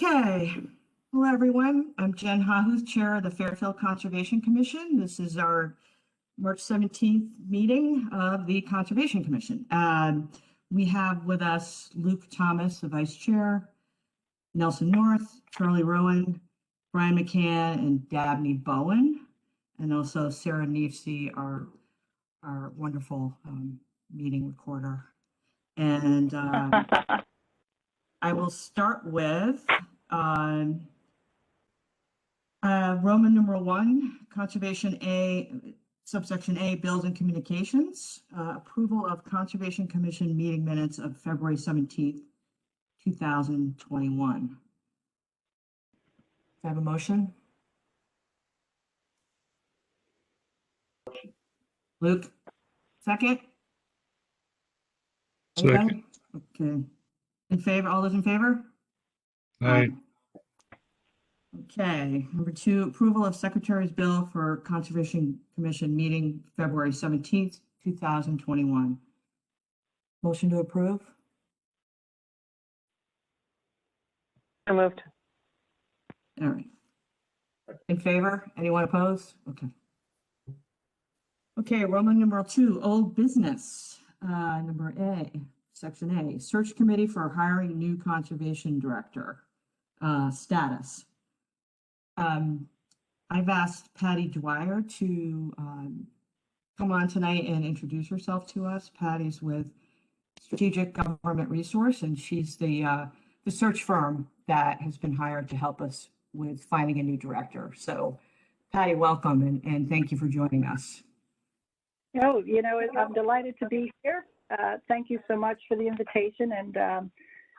Okay. Hello, everyone. I'm Jen Hahuth, Chair of the Fairfield Conservation Commission. This is our March 17th meeting of the Conservation Commission. We have with us Luke Thomas, the Vice Chair, Nelson North, Charlie Rowan, Brian McCann, and Dabney Bowen, and also Sarah Neefsey, our wonderful meeting recorder. And I will start with Roman numeral 1, Conservation A, Subsection A, Bills and Communications, approval of Conservation Commission meeting minutes of February 17th, 2021. Do I have a motion? Luke, second? Anybody? Okay. In favor? All those in favor? Aye. Okay. Number 2, approval of Secretary's bill for Conservation Commission meeting February 17th, 2021. Motion to approve? So moved. All right. In favor? Anyone opposed? Okay. Okay, Roman numeral 2, old business. Number A, Section A, search committee for hiring new conservation director. Status. I've asked Patty Dwyer to come on tonight and introduce herself to us. Patty's with Strategic Government Resource, and she's the search firm that has been hired to help us with finding a new director. So, Patty, welcome, and thank you for joining us. Oh, I'm delighted to be here. Thank you so much for the invitation. And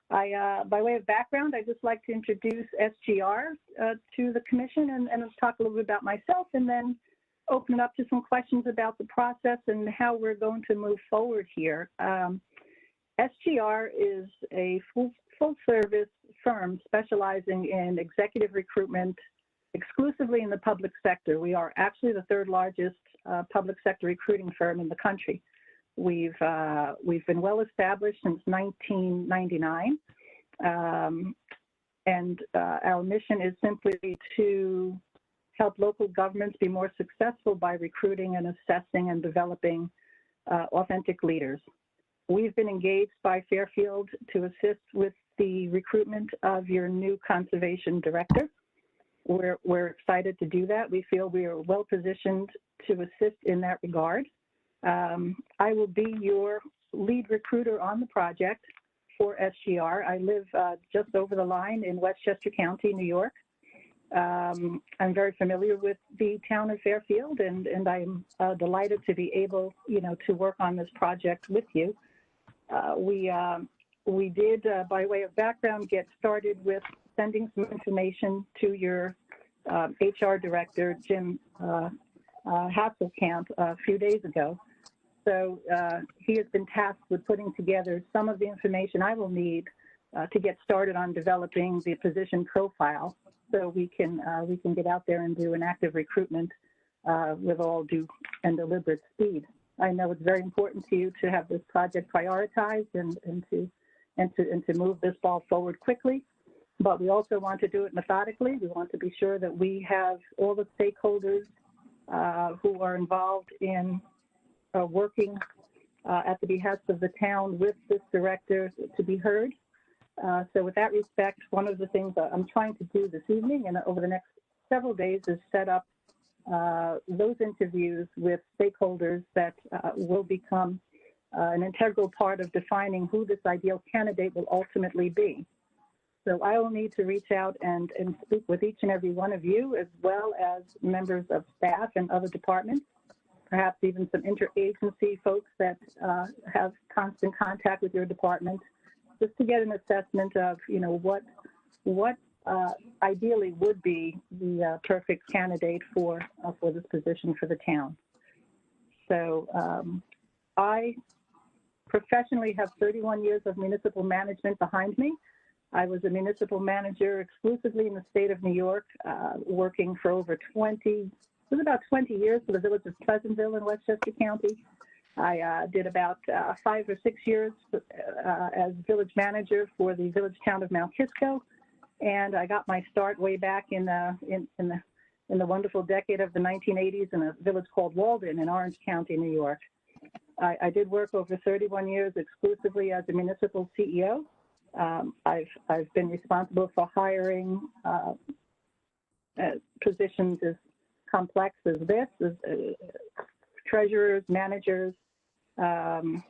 by way of background, I'd just like to introduce SGR to the commission and talk a little bit about myself, and then open it up to some questions about the process and how we're going to move forward here. SGR is a full-service firm specializing in executive recruitment exclusively in the public sector. We are actually the third largest public sector recruiting firm in the country. We've been well established since 1999, and our mission is simply to help local governments be more successful by recruiting and assessing and developing authentic leaders. We've been engaged by Fairfield to assist with the recruitment of your new conservation director. We're excited to do that. We feel we are well positioned to assist in that regard. I will be your lead recruiter on the project for SGR. I live just over the line in Westchester County, New York. I'm very familiar with the town of Fairfield, and I'm delighted to be able, to work on this project with you. We did, by way of background, get started with sending some information to your HR director, Jim Hasselkamp, a few days ago. So he has been tasked with putting together some of the information I will need to get started on developing the position profile, so we can get out there and do an active recruitment with all due and deliberate speed. I know it's very important to you to have this project prioritized and to move this ball forward quickly, but we also want to do it methodically. We want to be sure that we have all the stakeholders who are involved in working at the behest of the town with this director to be heard. So with that respect, one of the things that I'm trying to do this evening and over the next several days is set up those interviews with stakeholders that will become an integral part of defining who this ideal candidate will ultimately be. So I will need to reach out and speak with each and every one of you, as well as members of staff and other departments, perhaps even some interagency folks that have constant contact with your department, just to get an assessment of, what ideally would be the perfect candidate for this position for the town. So I professionally have 31 years of municipal management behind me. I was a municipal manager exclusively in the state of New York, working for over 20 years for the village of Pleasantville in Westchester County. I did about 5 or 6 years as village manager for the village town of Mount Kisco. and I got my start way back in the wonderful decade of the 1980s in a village called Walden in Orange County, New York. I did work over 31 years exclusively as a municipal CEO. I've been responsible for hiring positions as complex as this, as treasurers, managers, and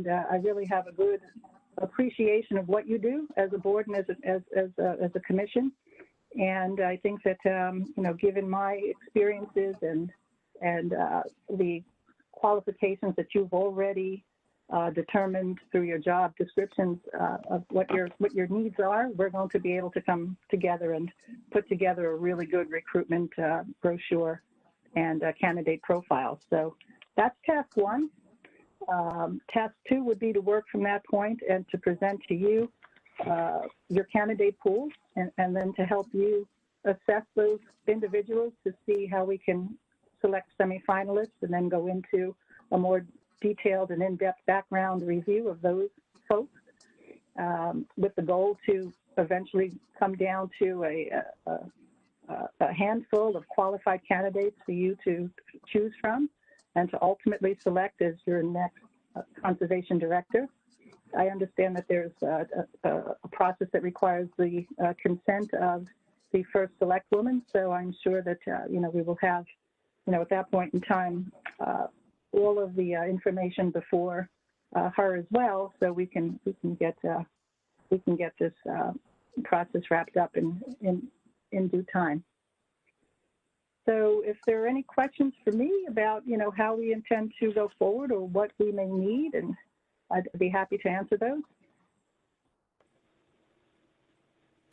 I really have a good appreciation of what you do as a board and as a commission. And I think that given my experiences and the qualifications that you've already determined through your job descriptions of what your needs are, we're going to be able to come together and put together a really good recruitment brochure and candidate profile. So that's task one. Task two would be to work from that point and to present to you your candidate pool, and then to help you assess those individuals to see how we can select semifinalists and then go into a more detailed and in-depth background review of those folks, with the goal to eventually come down to a handful of qualified candidates for you to choose from and to ultimately select as your next conservation director. I understand that there's a process that requires the consent of the first select woman, so I'm sure that we will have, at that point in time, all of the information before her as well, so we can get this process wrapped up in due time. So if there are any questions for me about how we intend to go forward or what we may need, and I'd be happy to answer those.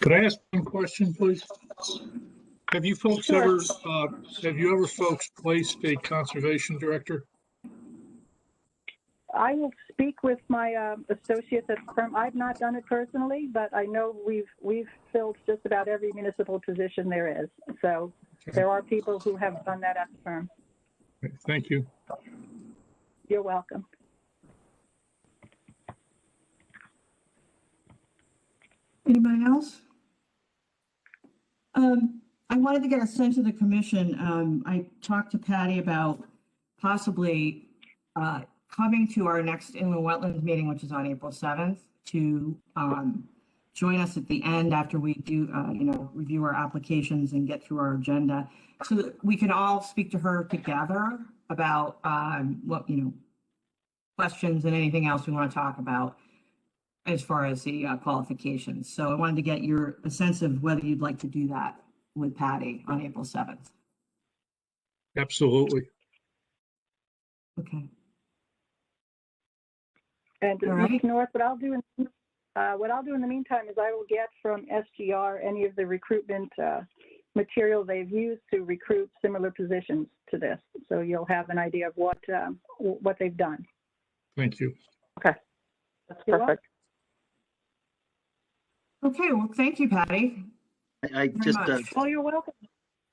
Could I ask one question, please? Have you folks Sure. ever folks placed a conservation director? I will speak with my associates at the firm. I've not done it personally, but I know we've filled just about every municipal position there is. So there are people who have done that at the firm. Thank you. You're welcome. Anybody else? I wanted to get a sense of the commission. I talked to Patty about possibly coming to our next inland wetlands meeting, which is on April 7th, to join us at the end after we do, review our applications and get through our agenda, so that we can all speak to her together about what, questions and anything else we want to talk about as far as the qualifications. So I wanted to get a sense of whether you'd like to do that with Patty on April 7th. Absolutely. Okay. And All right. Ms. North, what I'll do in the meantime is I will get from SGR any of the recruitment material they've used to recruit similar positions to this. So you'll have an idea of what they've done. Thank you. Okay. That's perfect. Okay, well, thank you, Patty. I Very just, much. Oh, you're welcome.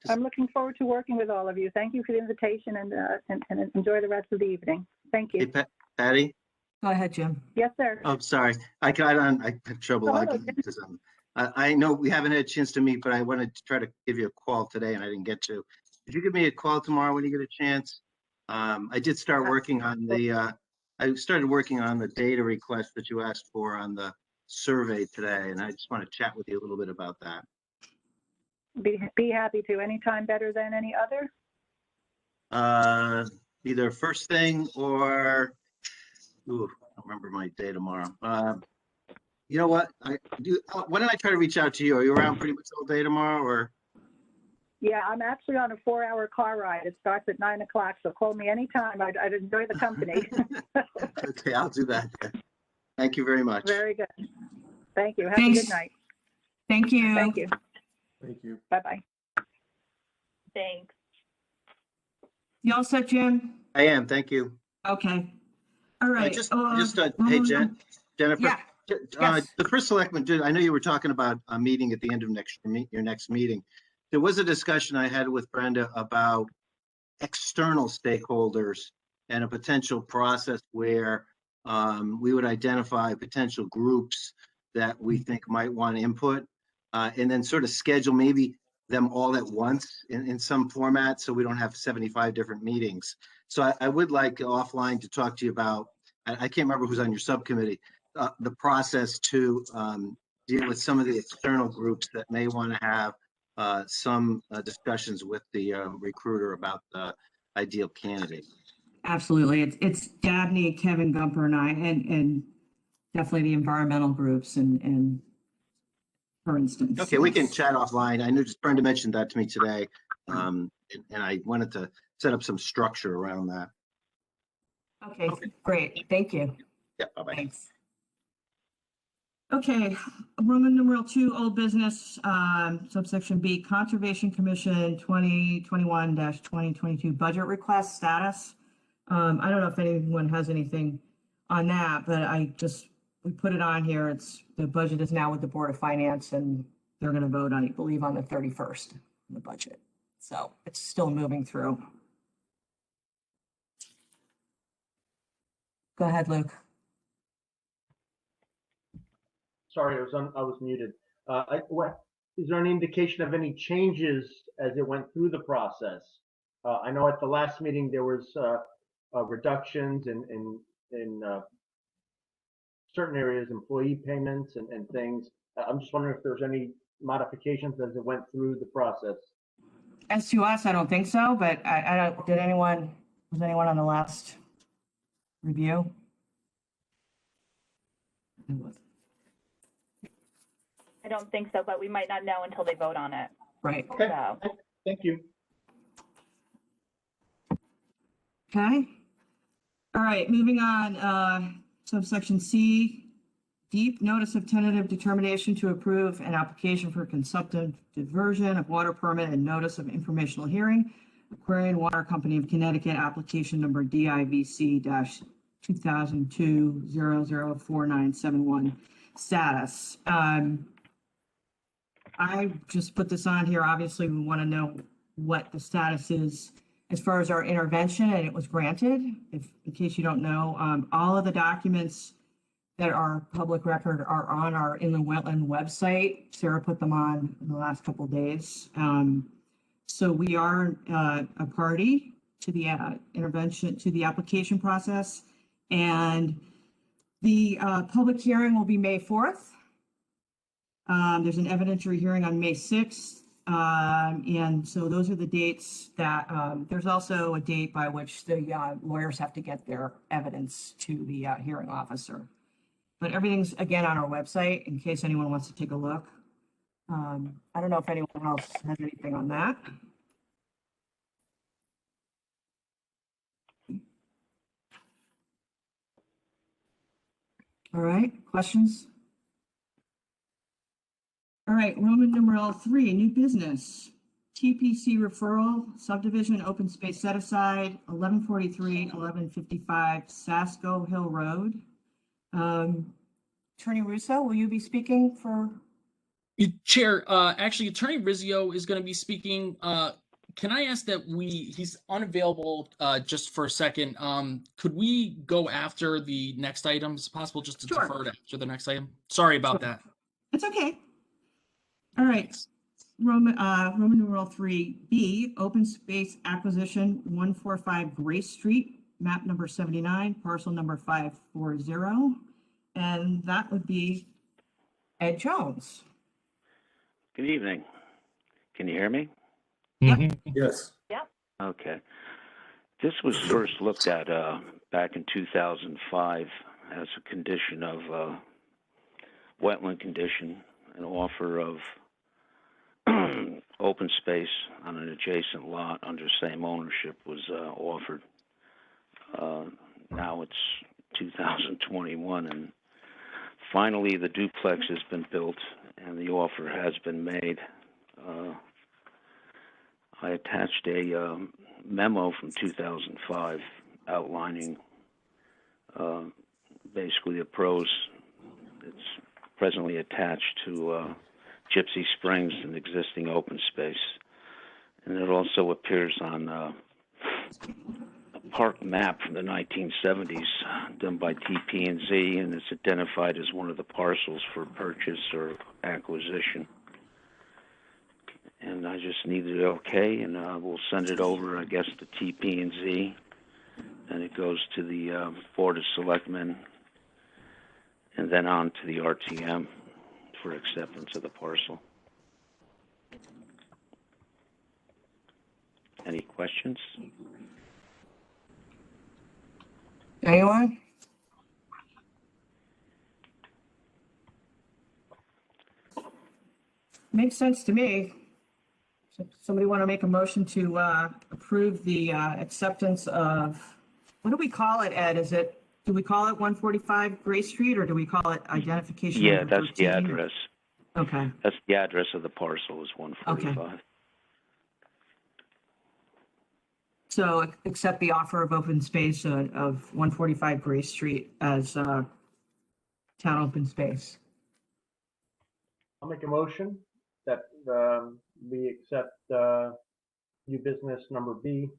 I'm looking forward to working with all of you. Thank you for the invitation, and enjoy the rest of the evening. Thank you. hey, Patty. Go ahead, Jim. Yes, sir. Oh, sorry. I have trouble Oh, logging okay. into something. I know we haven't had a chance to meet, but I wanted to try to give you a call today and I didn't get to. Could you give me a call tomorrow when you get a chance? I did start working on I started working on the data request that you asked for on the survey today, and I just want to chat with you a little bit about that. Be happy to. Anytime better than any other? Either first thing or, I don't remember my day tomorrow. You know what? Why don't I try to reach out to you? Are you around pretty much all day tomorrow, or? Yeah, I'm actually on a 4-hour car ride. It starts at 9 o'clock, so call me anytime. I'd enjoy the company. Okay, I'll do that then. Thank you very much. Very good. Thank you. Have Thanks. a good night. Thank you. Thank you. Thank you. Bye-bye. Thanks. You all set, Jim? I am, thank you. Okay. All right. Hey, Jennifer. Yeah. Yes. The first selectman did, I know you were talking about a meeting at the end of your next meeting. There was a discussion I had with Brenda about external stakeholders and a potential process where we would identify potential groups that we think might want input. and then sort of schedule maybe them all at once in some format, so we don't have 75 different meetings. So I would like offline to talk to you about, I can't remember who's on your subcommittee, the process to deal with some of the external groups that may want to have some discussions with the recruiter about the ideal candidate. Absolutely. It's Dabney, Kevin Gumper, and I, and definitely the environmental groups and for instance. Okay, we can yes. chat offline. I knew just Brenda mentioned that to me today. And I wanted to set up some structure around that. Okay, great. Thank you. Yeah, bye-bye. Thanks. Okay, Roman numeral 2, old business, subsection B, Conservation Commission 2021-2022 budget request status. I don't know if anyone has anything on that, but we put it on here. The budget is now with the Board of Finance and they're going to vote on, I believe, on the 31st, the budget. So it's still moving through. Go ahead, Luke. Sorry, I was muted. Is there any indication of any changes as it went through the process? I know at the last meeting there was reductions in certain areas, employee payments and things. I'm just wondering if there's any modifications as it went through the process. As to us, I don't think so, but I don't, was anyone on the last review? I don't think so, but we might not know until they vote on it. Right. Okay, So, thank you. Okay. All right, moving on, subsection C, deep notice of tentative determination to approve an application for consumptive diversion of water permit and notice of informational hearing, Aquarian Water Company of Connecticut, application number DIVC-2022-004971 status. I just put this on here. Obviously, we want to know what the status is as far as our intervention, and it was granted. In case you don't know, all of the documents that are public record are on our inland wetland website. Sarah put them on in the last couple of days. So we are a party to the intervention, to the application process, and the public hearing will be May 4th. There's an evidentiary hearing on May 6th. And so those are the dates that, there's also a date by which the lawyers have to get their evidence to the hearing officer. But everything's, again, on our website in case anyone wants to take a look. I don't know if anyone else has anything on that. All right, questions? All right, Roman numeral 3, new business. TPC referral, subdivision, open space set aside, 1143, 1155 Sasco Hill Road. Attorney Russo, will you be speaking for? Chair, actually, Attorney Rizzio is going to be speaking. Can I ask that he's unavailable just for a second. Could we go after the next item? Is it possible just to Sure. defer to after the next item? Sorry about that. It's okay. All right. Roman numeral 3B, open space acquisition, 145 Grace Street, map number 79, parcel number 540. And that would be Ed Jones. Good evening. Can you hear me? Mhm. Yes. Okay. This was first looked at back in 2005 as a condition of wetland condition, an offer of open space on an adjacent lot under same ownership was offered. Now it's 2021 and finally the duplex has been built and the offer has been made. I attached a memo from 2005 outlining basically the pros. It's presently attached to Gypsy Springs, an existing open space. And it also appears on a park map from the 1970s done by TP&Z, and it's identified as one of the parcels for purchase or acquisition. And I just needed it okay, and we'll send it over, I guess, to TP&Z. And it goes to the Board of Selectmen, and then on to the RTM for acceptance of the parcel. Any questions? Anyone? Makes sense to me. Somebody want to make a motion to approve the acceptance of, what do we call it, Ed? Do we call it 145 Gray Street, or do we call it identification Yeah, number that's the 13? address. Okay, That's the address of the parcel is 145. so accept the offer of open space of 145 Gray Street as town open space. I'll make a motion that we accept new business number B,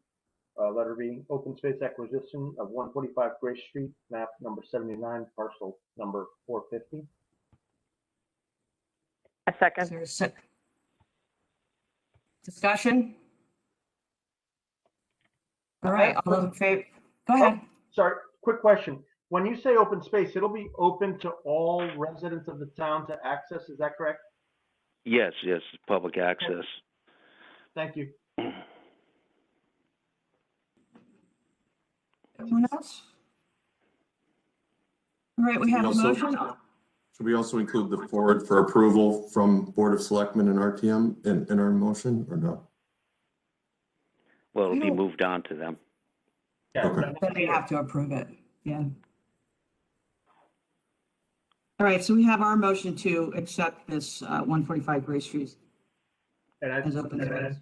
letter B, open space acquisition of 145 Gray Street, map number 79, parcel number 450. A Is second. there a discussion? All right, all those in favor, go ahead. Sorry, quick question. When you say open space, it'll be open to all residents of the town to access, is that correct? Yes, it's public access. Thank you. Anyone else? All right, we have a motion. Should we also include the forward for approval from Board of Selectmen and RTM in our motion, or no? Well, it'll be moved on to them. Yeah, Okay. Then they have to approve it, yeah. All right, so we have our motion to accept this 145 Gray Street And I, as open space.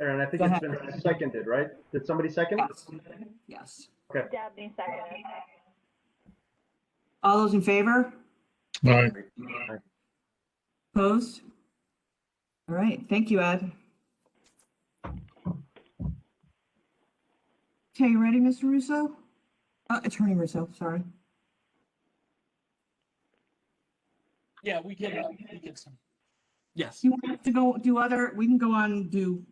and I think Go it's ahead. been seconded, right? Did somebody second? Yes. Yes. Dabney seconded. All those in favor? All right. Opposed? All right, thank you, Ed. Okay, you ready, Mr. Russo? Attorney Russo, sorry. Yeah, we can. Yes. You want to go do other, we can go on and do,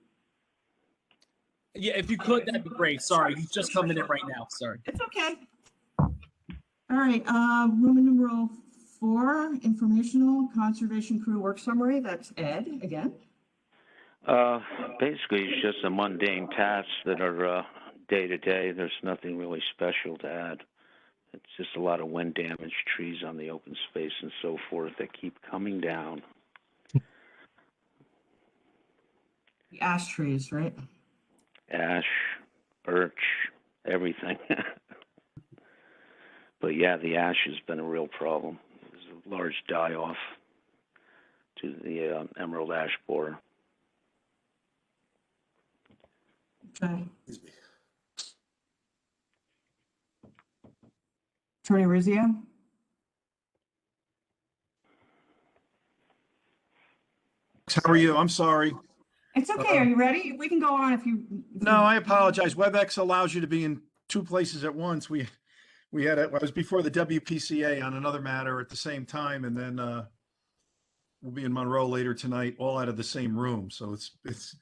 Yeah, if you could, that'd be great. Sorry, he's just coming in right now. Sorry. it's okay. All right, Roman numeral 4, informational conservation crew work summary. That's Ed again. Basically, it's just a mundane tasks that are day to day. There's nothing really special to add. It's just a lot of wind damaged trees on the open space and so forth that keep coming down. The ash trees, right? Ash, birch, everything. But yeah, the ash has been a real problem. There's a large die-off to the emerald ash borer. Okay. Attorney Rizzio? How are you? I'm sorry. It's okay. Are you ready? We can go on if you. No, I apologize. WebEx allows you to be in two places at once. We had I was before the WPCA on another matter at the same time, and then we'll be in Monroe later tonight, all out of the same room. So it's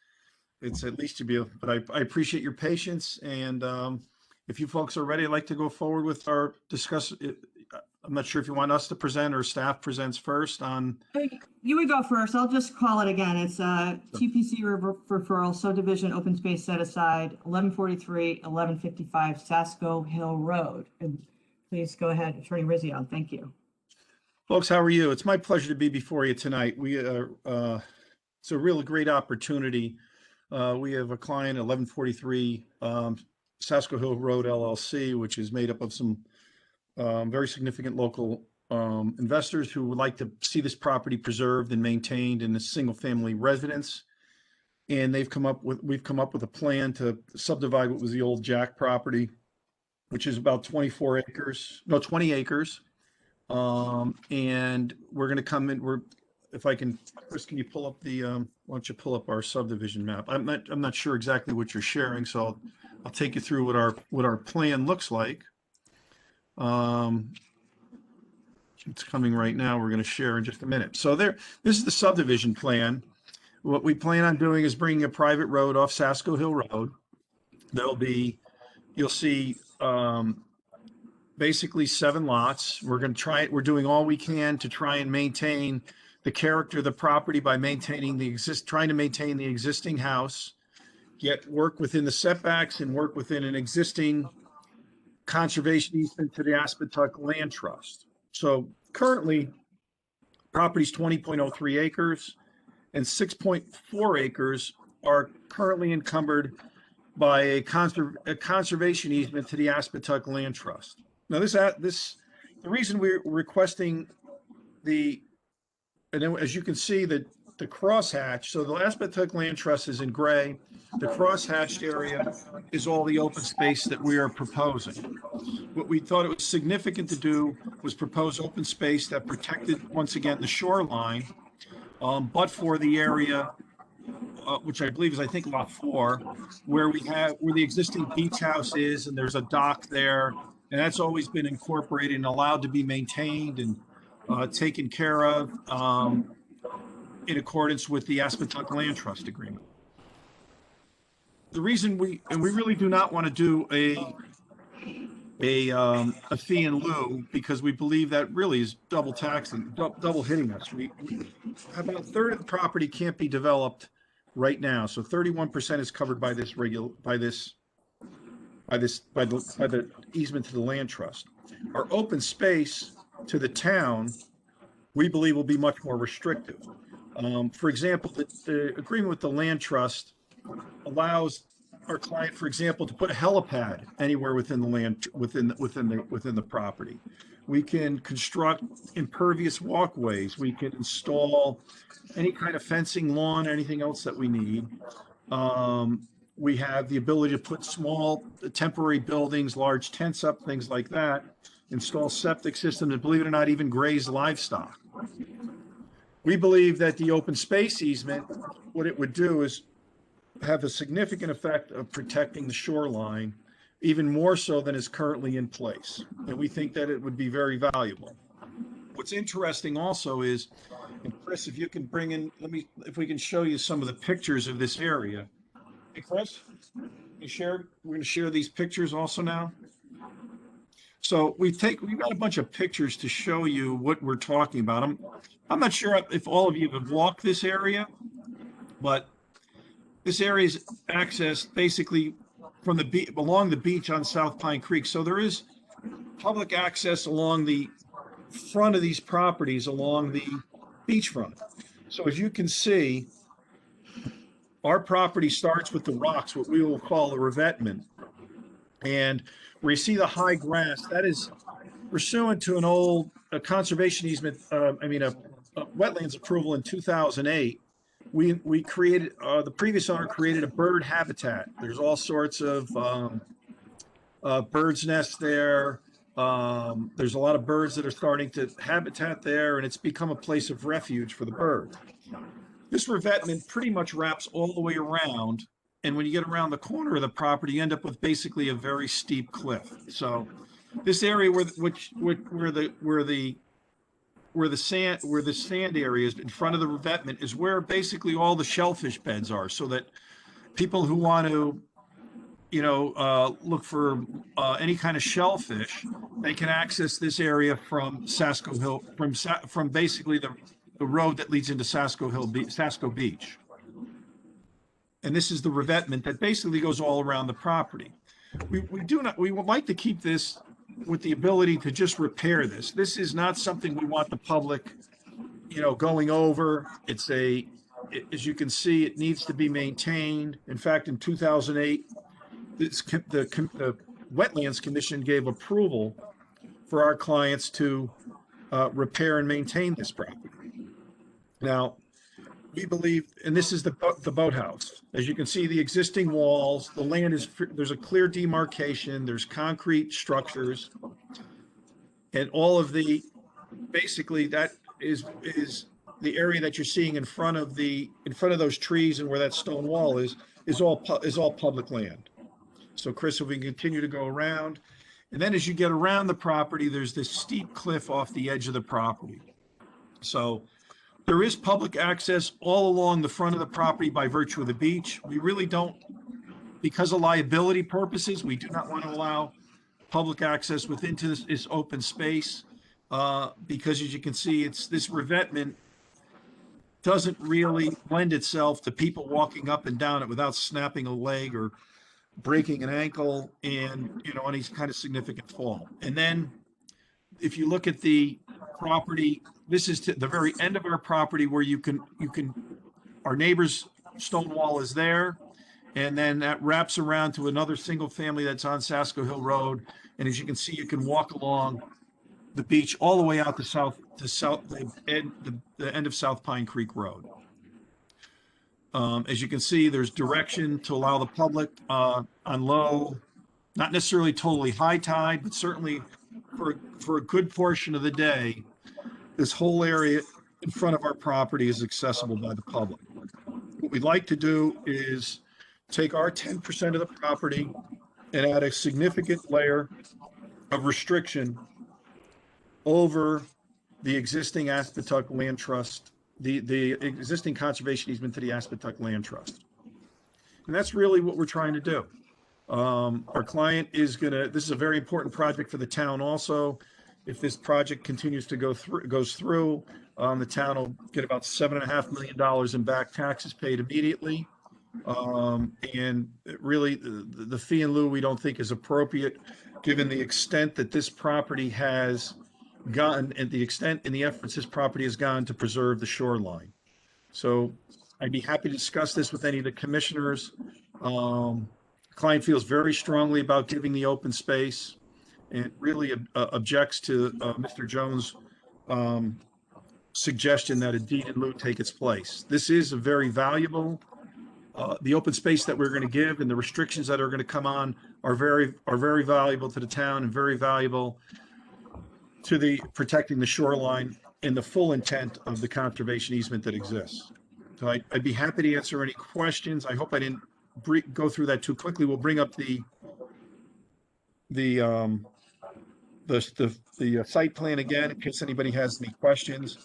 at least to be. But I appreciate your patience, and if you folks are ready, I'd like to go forward with our discuss. I'm not sure if you want us to present or staff presents first on. You would go first. I'll just call it again. It's TPC referral subdivision open space set aside 1143, 1155 Sasko Hill Road. And please go ahead, Attorney Rizzio. Thank you. Folks, how are you? It's my pleasure to be before you tonight. It's a real great opportunity. We have a client, 1143 Sasko Hill Road LLC, which is made up of some very significant local investors who would like to see this property preserved and maintained in a single-family residence. And we've come up with a plan to subdivide what was the old Jack property, which is about 20 acres. And we're going to come in. If I can, Chris, can you pull up why don't you pull up our subdivision map? I'm not sure exactly what you're sharing, so I'll take you through what our plan looks like. It's coming right now. We're going to share in just a minute. So this is the subdivision plan. What we plan on doing is bringing a private road off Sasko Hill Road. There'll be, you'll see, basically 7 lots. We're we're doing all we can to try and maintain the character of the property by trying to maintain the existing house, yet work within the setbacks and work within an existing conservation easement to the Aspetuck Land Trust. So currently, property's 20.03 acres and 6.4 acres are currently encumbered by a conservation easement to the Aspetuck Land Trust. Now, the reason we're requesting and then as you can see, the crosshatch, so the Aspetuck Land Trust is in gray. The crosshatched area is all the open space that we are proposing. What we thought it was significant to do was propose open space that protected, once again, the shoreline, but for the area, which I believe is, I think, lot 4, where the existing beach house is, and there's a dock there, and that's always been incorporated and allowed to be maintained and taken care of in accordance with the Aspetuck Land Trust Agreement. The reason we really do not want to do a fee in lieu, because we believe that really is double taxing, double hitting us. About a third of the property can't be developed right now, so 31% is covered by the easement to the land trust. Our open space to the town, we believe, will be much more restrictive. For example, the agreement with the land trust allows our client, for example, to put a helipad anywhere within the land, within the property. We can construct impervious walkways. We can install any kind of fencing, lawn, anything else that we need. We have the ability to put small temporary buildings, large tents up, things like that, install septic systems, and believe it or not, even graze livestock. We believe that the open space easement, what it would do is have a significant effect of protecting the shoreline, even more so than is currently in place. And we think that it would be very valuable. What's interesting also is, and Chris, if you can bring in, if we can show you some of the pictures of this area. Hey, Chris, we're going to share these pictures also now. So we've got a bunch of pictures to show you what we're talking about. I'm not sure if all of you have walked this area, but this area is accessed basically from along the beach on South Pine Creek. So there is public access along the front of these properties along the beachfront. So as you can see, our property starts with the rocks, what we will call the revetment. And where you see the high grass, that is pursuant to an old conservation easement, a wetlands approval in 2008. We created, the previous owner created a bird habitat. There's all sorts of birds' nests there. There's a lot of birds that are starting to habitat there, and it's become a place of refuge for the birds. This revetment pretty much wraps all the way around, and when you get around the corner of the property, you end up with basically a very steep cliff. So this area where the sand area is in front of the revetment is where basically all the shellfish beds are, so that people who want to look for any kind of shellfish, they can access this area from Sasko Hill, from basically the road that leads into Sasko Beach. And this is the revetment that basically goes all around the property. We would like to keep this with the ability to just repair this. This is not something we want the public, going over. As you can see, it needs to be maintained. In fact, in 2008, the Wetlands Commission gave approval for our clients to repair and maintain this property. Now, we believe, and this is the boathouse. As you can see, the existing walls, the land there's a clear demarcation, there's concrete structures, and all of basically that is the area that you're seeing in front of those trees and where that stone wall is all public land. So Chris, if we can continue to go around, and then as you get around the property, there's this steep cliff off the edge of the property. So There is public access all along the front of the property by virtue of the beach. We really don't, because of liability purposes, we do not want to allow public access within this open space. Because as you can see, this revetment doesn't really lend itself to people walking up and down it without snapping a leg or breaking an ankle and, any kind of significant fall. And then if you look at the property, this is to the very end of our property where our neighbor's stone wall is there. And then that wraps around to another single family that's on Sasko Hill Road. And as you can see, you can walk along the beach all the way out to the end of South Pine Creek Road. As you can see, there's direction to allow the public on low, not necessarily totally high tide, but certainly for a good portion of the day, this whole area in front of our property is accessible by the public. What we'd like to do is take our 10% of the property and add a significant layer of restriction over the existing Aspetuck Land Trust, the existing conservation easement to the Aspetuck Land Trust. And that's really what we're trying to do. Our client is this is a very important project for the town also. If this project continues to goes through, the town will get about $7.5 million in back taxes paid immediately. And really the fee in lieu we don't think is appropriate given the extent that this property has gotten and the extent and the efforts this property has gone to preserve the shoreline. So I'd be happy to discuss this with any of the commissioners. The client feels very strongly about giving the open space and really objects to Mr. Jones' suggestion that a deed in lieu take its place. This is a very valuable, the open space that we're going to give and the restrictions that are going to come on are very valuable to the town and very valuable to the protecting the shoreline and the full intent of the conservation easement that exists. So I'd be happy to answer any questions. I hope I didn't go through that too quickly. We'll bring up the site plan again in case anybody has any questions.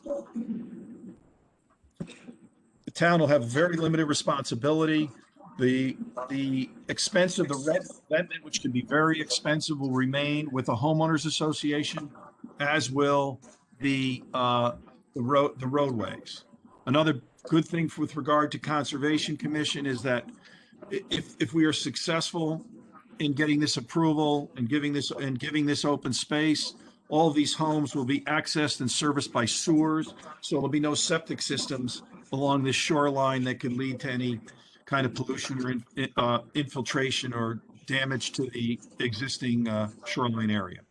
The town will have very limited responsibility. The expense of the revetment, which can be very expensive, will remain with the homeowners association, as will the roadways. Another good thing with regard to Conservation Commission is that if we are successful in getting this approval and giving this open space, all of these homes will be accessed and serviced by sewers. So there'll be no septic systems along this shoreline that could lead to any kind of pollution or infiltration or damage to the existing shoreline area.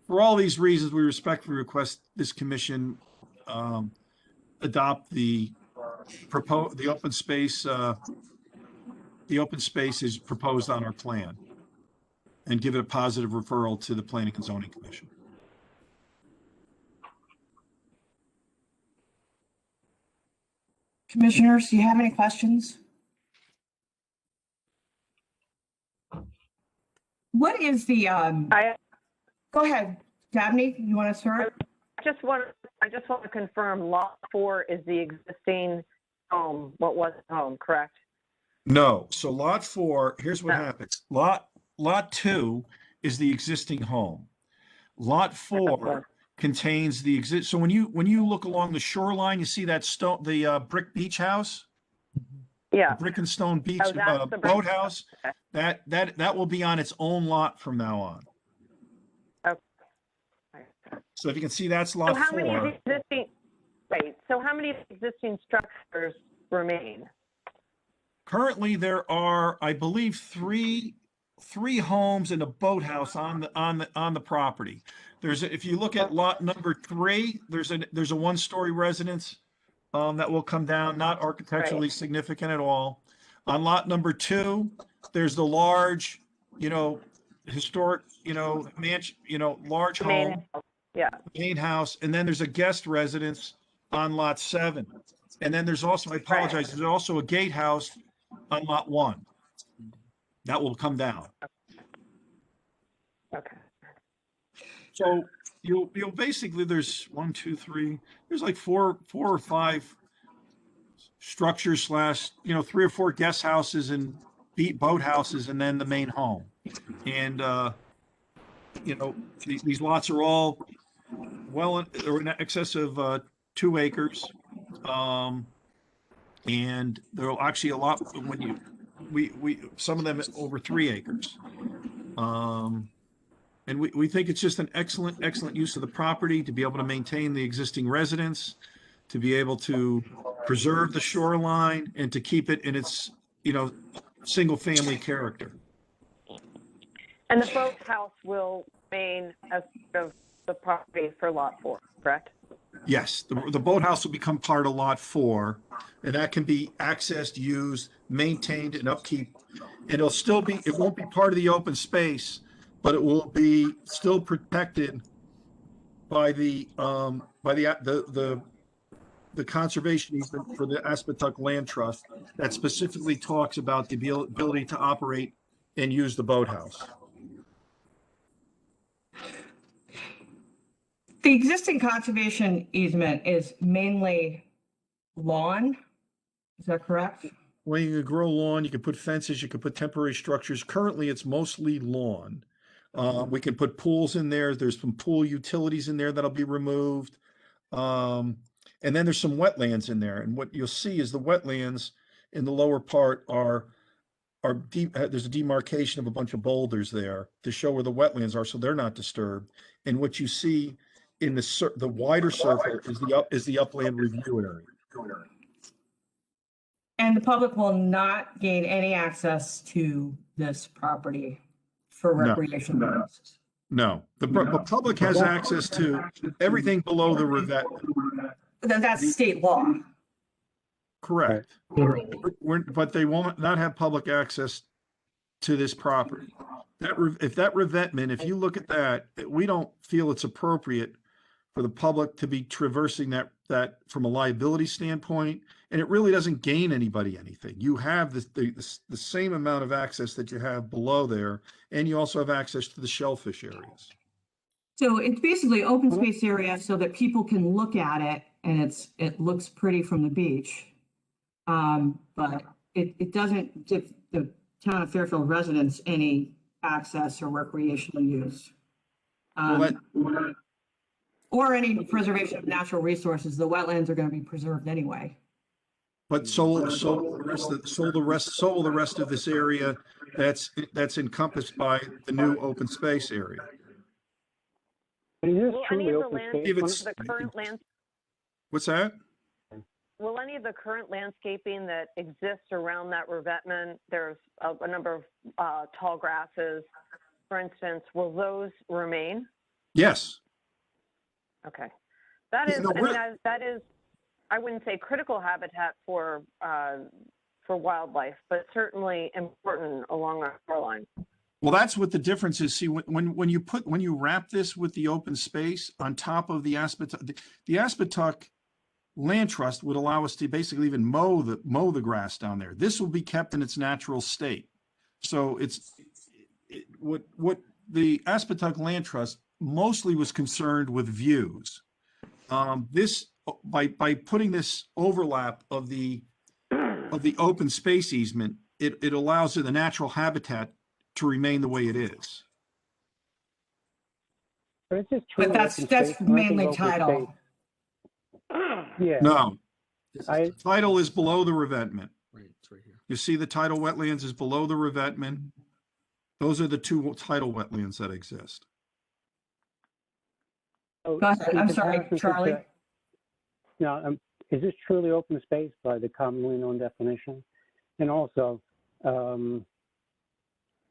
For all these reasons, we respectfully request this commission adopt the open space. The open space is proposed on our plan and give it a positive referral to the Planning and Zoning Commission. Commissioners, do you have any questions? What is the, go ahead, Dabney, you want to start? I just want to confirm lot 4 is the existing home, what was home, correct? No. So lot 4, here's what happens. Lot 2 is the existing home. Lot 4 contains the exist. So when you look along the shoreline, you see that the brick beach house. Yeah. The brick and stone beach the boathouse. Okay. That will be on its own lot from now on. Okay. So if you can see, that's lot 4. So how many existing structures remain? Currently, there are, I believe, three homes and a boathouse on the property. If you look at lot number 3, there's a one-story residence that will come down, not architecturally significant at all. On lot number 2, there's the large, historic, mansion, large home, main house, and then there's a guest residence on lot 7. And then there's also, I apologize, there's also a gatehouse on lot 1. That will come down. Okay. So you'll basically, there's 1, 2, 3, there's like four or five structures slash, 3 or 4 guest houses and boat houses, and then the main home. And, these lots are all they're in excess of 2 acres. And there are actually a lot when we some of them over 3 acres. And we think it's just an excellent use of the property to be able to maintain the existing residence, to be able to preserve the shoreline, and to keep it in its, single family character. And the boathouse will remain as part of the property for Lot 4, correct? Yes, the boathouse will become part of Lot 4, and that can be accessed, used, maintained, and upkeep. And it won't be part of the open space, but it will be still protected by the conservation easement for the Aspetuck Land Trust that specifically talks about the ability to operate and use the boathouse. The existing conservation easement is mainly lawn. Is that correct? Well, you can grow lawn, you can put fences, you can put temporary structures. Currently, it's mostly lawn. We can put pools in there. There's some pool utilities in there that'll be removed. And then there's some wetlands in there. And what you'll see is the wetlands in the lower part are deep. There's a demarcation of a bunch of boulders there to show where the wetlands are, so they're not disturbed. And what you see in the wider circle is the upland review area. And the public will not gain any access to this property for recreational purposes. No, the public has access to everything below the revetment. That's state law. Correct. But they will not have public access to this property. If that revetment, if you look at that, we don't feel it's appropriate for the public to be traversing that from a liability standpoint, and it really doesn't gain anybody anything. You have the same amount of access that you have below there, and you also have access to the shellfish areas. So it's basically open space area so that people can look at it and it looks pretty from the beach. But it doesn't give the town of Fairfield residents any access or recreational use. Or any preservation of natural resources. The wetlands are going to be preserved anyway. But so will the rest of this area that's encompassed by the new open space area. Will any of the current What's that? Will any of the current landscaping that exists around that revetment, there's a number of tall grasses, for instance, will those remain? Yes. Okay. That is, that is, I wouldn't say critical habitat for wildlife, but certainly important along our shoreline. Well, that's what the difference is. See, when you wrap this with the open space on top of the Aspetuck Land Trust would allow us to basically even mow the grass down there. This will be kept in its natural state. So what the Aspetuck Land Trust mostly was concerned with views. This by putting this overlap of the open space easement, it allows the natural habitat to remain the way it is. But that's mainly tidal. Yeah. No, tidal is below the revetment. Right, it's right here. You see the tidal wetlands is below the revetment. Those are the two tidal wetlands that exist. Oh, Go ahead. I'm sorry, Charlie. Now, is this truly open space by the commonly known definition? And also,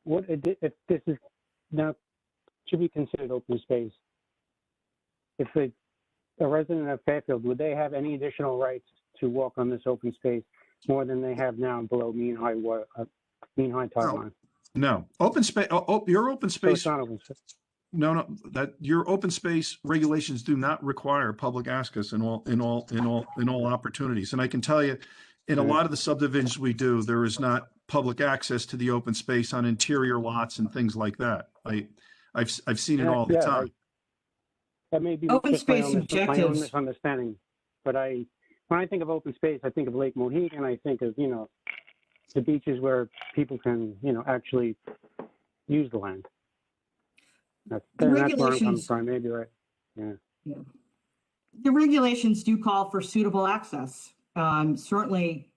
what if this is now to be considered open space? If a resident of Fairfield, would they have any additional rights to walk on this open space more than they have now below mean high tide line? No, open space. Your open So space. it's not open space. No, that your open space regulations do not require public access in all opportunities. And I can tell you, in a lot of the subdivisions we do, there is not public access to the open space on interior lots and things like that. I've seen it all the time. That may be Open just my space own objectives. misunderstanding. But when I think of open space, I think of Lake Mohegan. I think of, the beaches where people can, actually use the land. That's where I'm coming from. Maybe right. Yeah. Yeah. The regulations do call for suitable access. Certainly,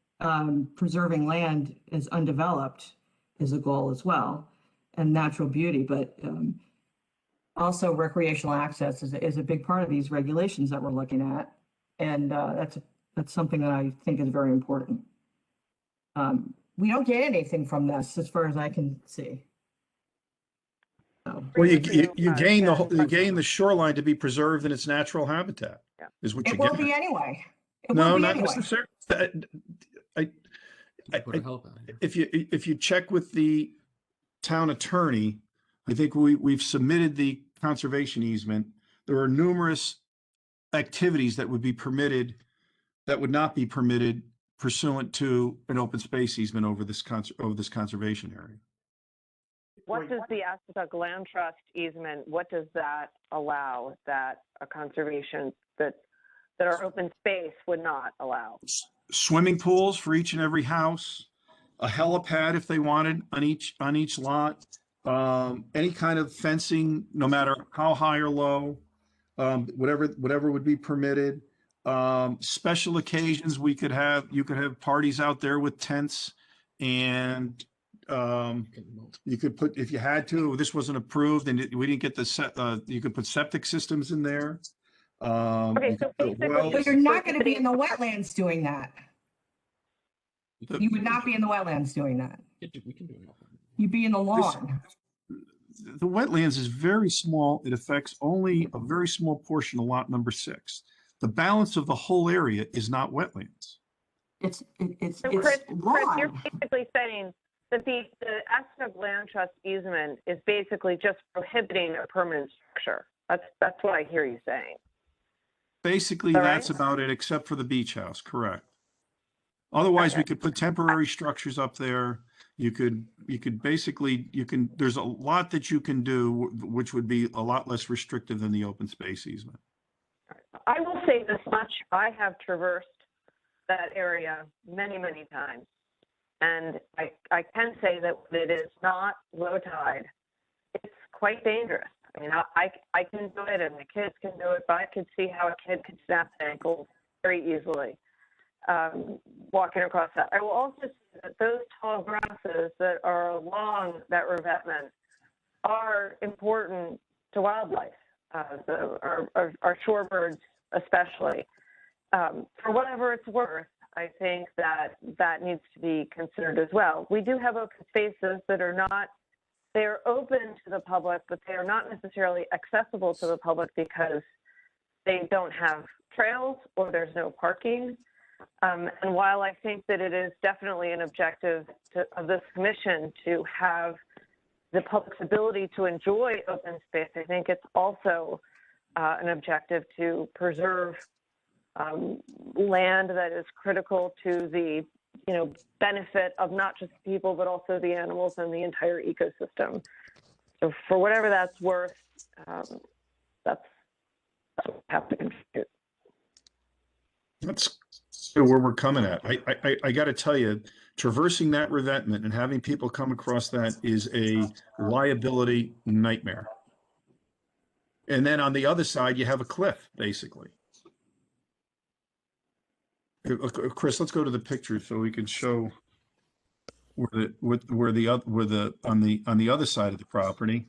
preserving land as undeveloped is a goal as well, and natural beauty, but also recreational access is a big part of these regulations that we're looking at. And that's something that I think is very important. We don't get anything from this as far as I can see. So, Well, you gain the shoreline to be preserved in its natural habitat, is what you it get. will be anyway. It No, will be not anyway. necessarily. If you check with the town attorney, I think we've submitted the conservation easement. There are numerous activities that would be permitted that would not be permitted pursuant to an open space easement over this conservation area. What does the Aspetuck Land Trust easement, what does that allow that a conservation that our open space would not allow? Swimming pools for each and every house, a helipad if they wanted on each lot, any kind of fencing, no matter how high or low, whatever would be permitted. Special occasions, you could have parties out there with tents, and you could put, if you had to, this wasn't approved and we didn't get you could put septic systems in there. Okay, so basically, but you're not going to be in the wetlands doing that. You would not be in the wetlands doing that. You'd be in the lawn. The wetlands is very small. It affects only a very small portion of lot number 6. The balance of the whole area is not wetlands. It's Chris, lawn. you're basically saying that the Aspetuck Land Trust easement is basically just prohibiting a permanent structure. That's what I hear you saying. Basically, that's about it, except for the beach house, correct. Otherwise, we could put temporary structures up there. You could basically, there's a lot that you can do, which would be a lot less restrictive than the open space easement. I will say this much, I have traversed that area many, many times. And I can say that when it is not low tide, it's quite dangerous. I mean, I can do it and the kids can do it, but I could see how a kid could snap an ankle very easily walking across that. I will also say that those tall grasses that are along that revetment are important to wildlife, our shorebirds especially. For whatever it's worth, I think that needs to be considered as well. We do have open spaces that they are open to the public, but they are not necessarily accessible to the public because they don't have trails or there's no parking. And while I think that it is definitely an objective of this commission to have the public's ability to enjoy open space, I think it's also an objective to preserve land that is critical to the benefit of not just people, but also the animals and the entire ecosystem. So for whatever that's worth, that's what we have to contribute. That's where we're coming at. I got to tell you, traversing that revetment and having people come across that is a liability nightmare. And then on the other side, you have a cliff, basically. Chris, let's go to the picture so we can show on the other side of the property.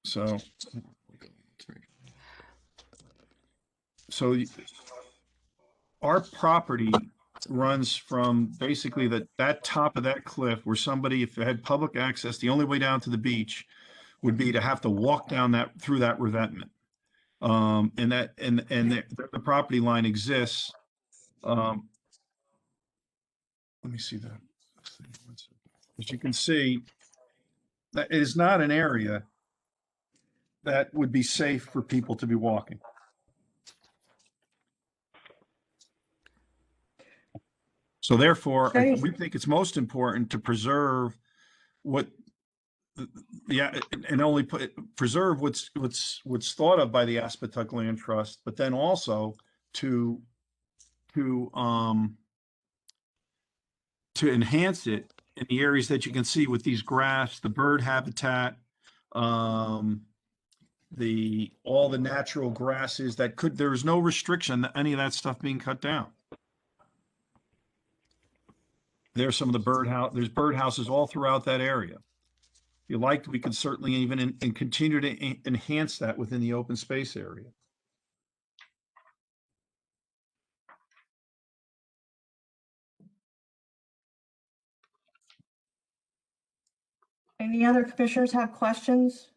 So our property runs from basically that top of that cliff where somebody, if it had public access, the only way down to the beach would be to have to walk down through that revetment. And the property line exists. Let me see that. As you can see, that is not an area that would be safe for people to be walking. So therefore, Okay. we think it's most important to preserve what, yeah, and only preserve what's thought of by the Aspetuck Land Trust, but then also to enhance it in the areas that you can see with these grass, the bird habitat, all the natural grasses that there's no restriction that any of that stuff being cut down. There's some of the there's birdhouses all throughout that area. If you liked, we could certainly even and continue to enhance that within the open space area. Any other commissioners have questions?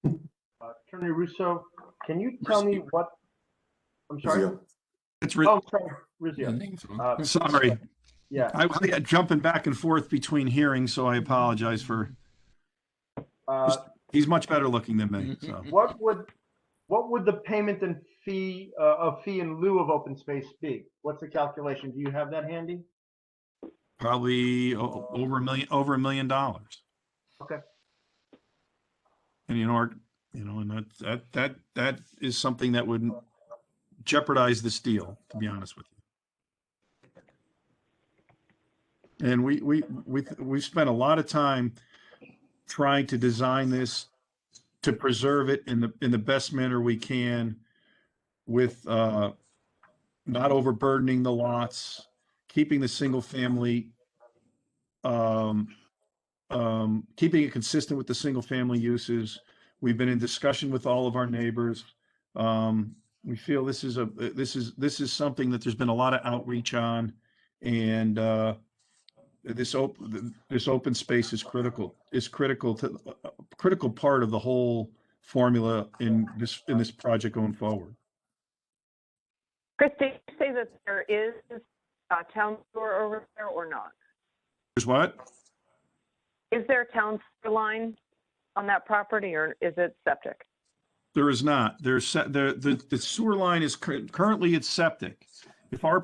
Attorney Russo, can you tell me what, I'm sorry? Rizio. It's Oh, sorry, Rizio. sorry. Yeah. I got jumping back and forth between hearings, so I apologize for. He's much better looking than me. So What would the payment and fee in lieu of open space be? What's the calculation? Do you have that handy? probably over $1 million. Okay. And and that is something that would jeopardize this deal, to be honest with you. And we've spent a lot of time trying to design this to preserve it in the best manner we can, with not overburdening the lots, keeping the single family, keeping it consistent with the single family uses. We've been in discussion with all of our neighbors. We feel this is something that there's been a lot of outreach on, and this open space is critical. It's critical part of the whole formula in this project going forward. Christy, you say that there is a town sewer over there or not? There's what? Is there a town sewer line on that property, or is it septic? There is not. The sewer line is currently it's septic. If our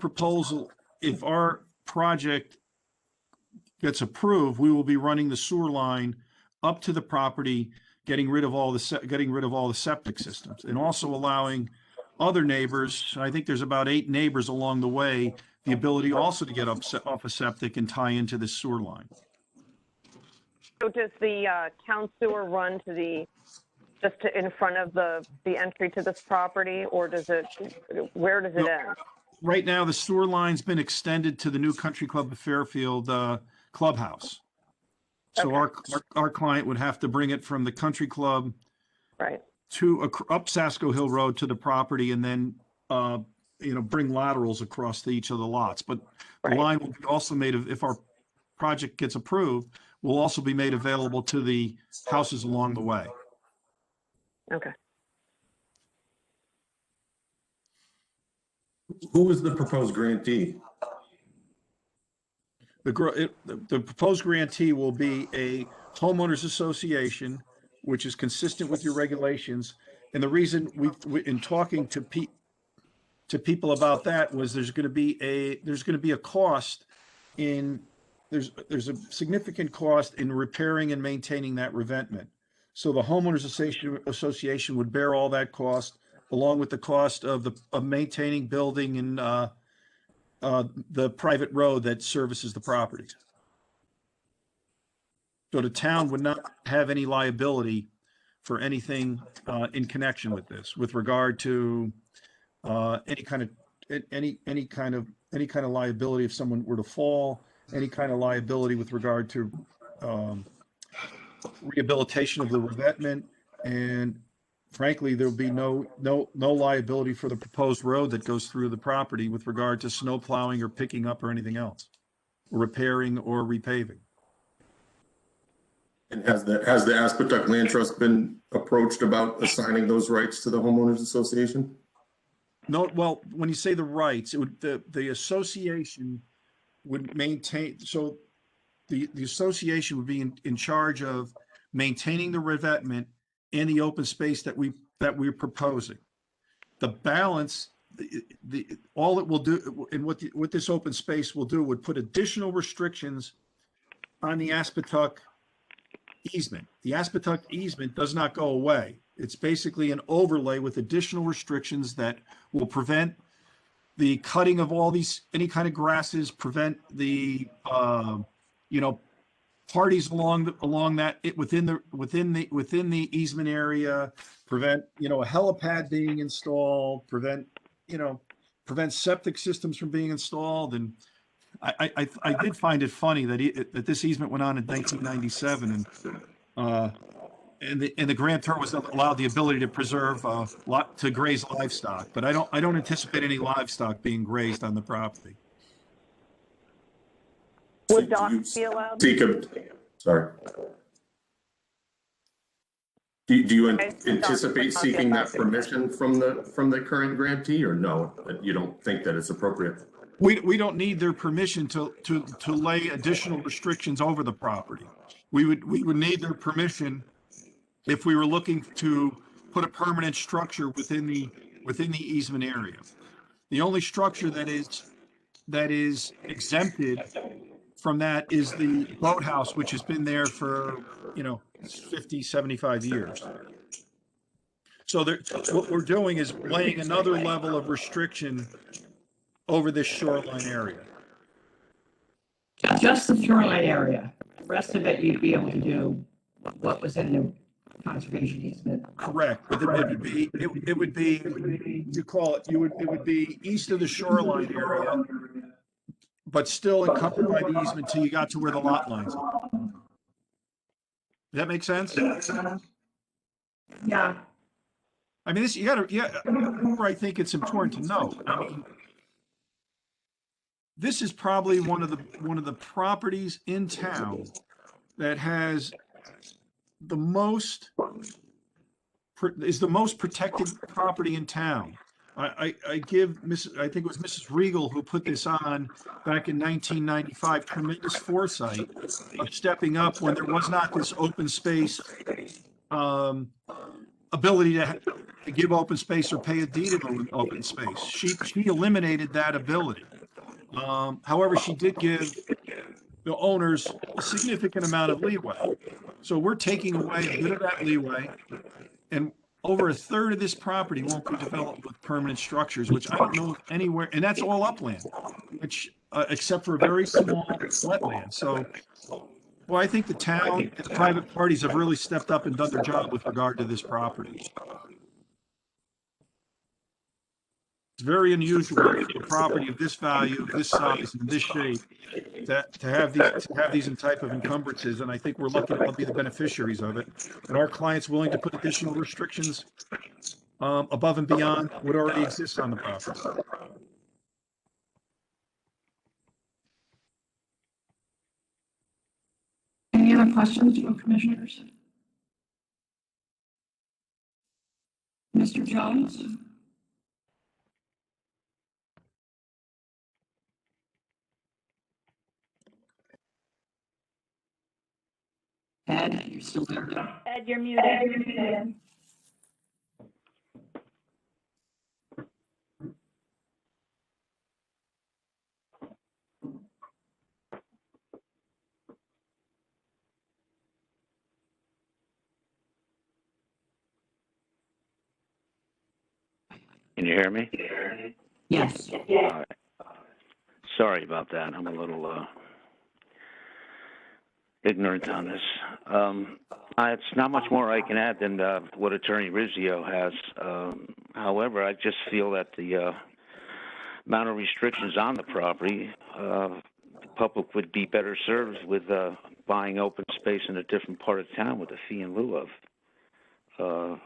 project gets approved, we will be running the sewer line up to the property, getting rid of all the septic systems, and also allowing other neighbors. I think there's about 8 neighbors along the way, the ability also to get off a septic and tie into the sewer line. So does the town sewer run to in front of the entry to this property, or where does it end? Right now, the sewer line's been extended to the new Country Club of Fairfield clubhouse. So Okay. our client would have to bring it from the Country Club Right. to up Sasko Hill Road to the property, and then bring laterals across to each of the lots. But the line will be also made of, if our project gets approved, will also be made available to the houses along the way. Okay. Who is the proposed grantee? The proposed grantee will be a homeowners association, which is consistent with your regulations. And the reason we in talking to people about that was there's going to be a cost in there's a significant cost in repairing and maintaining that revetment. So the homeowners association would bear all that cost, along with the cost of maintaining, building, and the private road that services the property. So the town would not have any liability for anything in connection with this, with regard to any kind of liability if someone were to fall, any kind of liability with regard to rehabilitation of the revetment, and frankly, there'll be no liability for the proposed road that goes through the property with regard to snow plowing or picking up or anything else, or repairing or repaving. And has the Aspetuck Land Trust been approached about assigning those rights to the homeowners association? No, well, when you say the rights, it would, the association would maintain, so the association would be in charge of maintaining the revetment and the open space that we're proposing. The balance, all it will do, and what this open space will do, would put additional restrictions on the Aspetuck easement. The Aspetuck easement does not go away. It's basically an overlay with additional restrictions that will prevent the cutting of all these, any kind of grasses, prevent the, parties along that, within the easement area, prevent, a helipad being installed, prevent septic systems from being installed. And I did find it funny that this easement went on in 1997, and the grantor was allowed the ability to preserve to graze livestock, but I don't anticipate any livestock being grazed on the property. Would dogs be allowed? Sorry. Do you anticipate seeking that permission from the current grantee, or no? You don't think that it's appropriate? We don't need their permission to lay additional restrictions over the property. We would need their permission if we were looking to put a permanent structure within the easement area. The only structure that is exempted from that is the boathouse, which has been there for 50, 75 years. So what we're doing is laying another level of restriction over this shoreline area. Just the shoreline area. The rest of it, you'd be able to do what was in the conservation easement. Correct. But it would be east of the shoreline area, but still encumbered by the easement till you got to where the lot lines are. Does that make sense? Yeah. I mean, I think it's important to know. I mean, this is probably one of the properties in town that has the most protected property in town. I think it was Mrs. Regal who put this on back in 1995, tremendous foresight of stepping up when there was not this open space ability to give open space or pay a deed of open space. She eliminated that ability. However, she did give the owners a significant amount of leeway. So we're taking away a bit of that leeway, and over a third of this property won't be developed with permanent structures, which I don't know of anywhere, and that's all upland, which except for a very small wetland. So, well, I think the town and the private parties have really stepped up and done their job with regard to this property. It's very unusual for a property of this value, of this size, and this shape to have these type of encumbrances, and I think we're lucky to be the beneficiaries of it. And our client's willing to put additional restrictions above and beyond what already exists on the property. Any other questions from commissioners? Mr. Jones? Ed, you're still there. Ed, you're muted. Can you hear me? Yes. All right. Sorry about that. I'm a little ignorant on this. It's not much more I can add than what Attorney Rizzio has. However, I just feel that the amount of restrictions on the property, the public would be better served with buying open space in a different part of town with a fee in lieu of. Of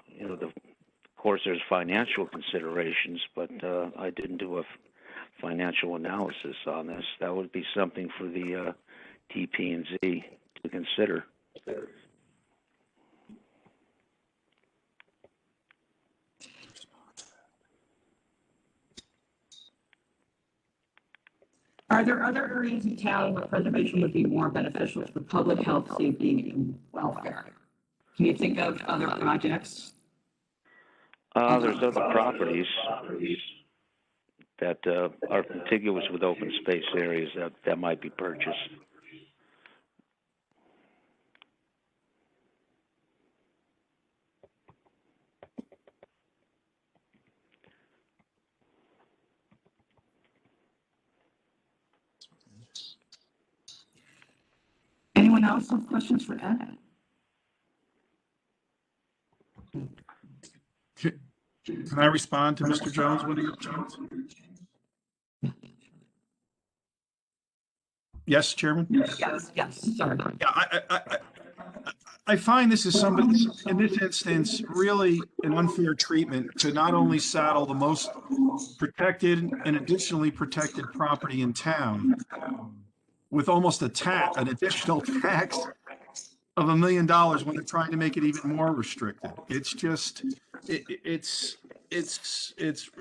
course, there's financial considerations, but I didn't do a financial analysis on this. That would be something for the TP&Z to consider. Are there other areas in town where preservation would be more beneficial for public health, safety, and welfare? Can you think of other projects? There's other properties. that are contiguous with open space areas that might be purchased. Anyone else have questions for Ed? Can I respond to Mr. Jones? What do you, Jones? Yes, Chairman? Yes, sorry. Yeah, I find this is somebody, in this instance, really an unfair treatment to not only saddle the most protected and additionally protected property in town with almost an additional tax of $1 million when they're trying to make it even more restricted. It's just,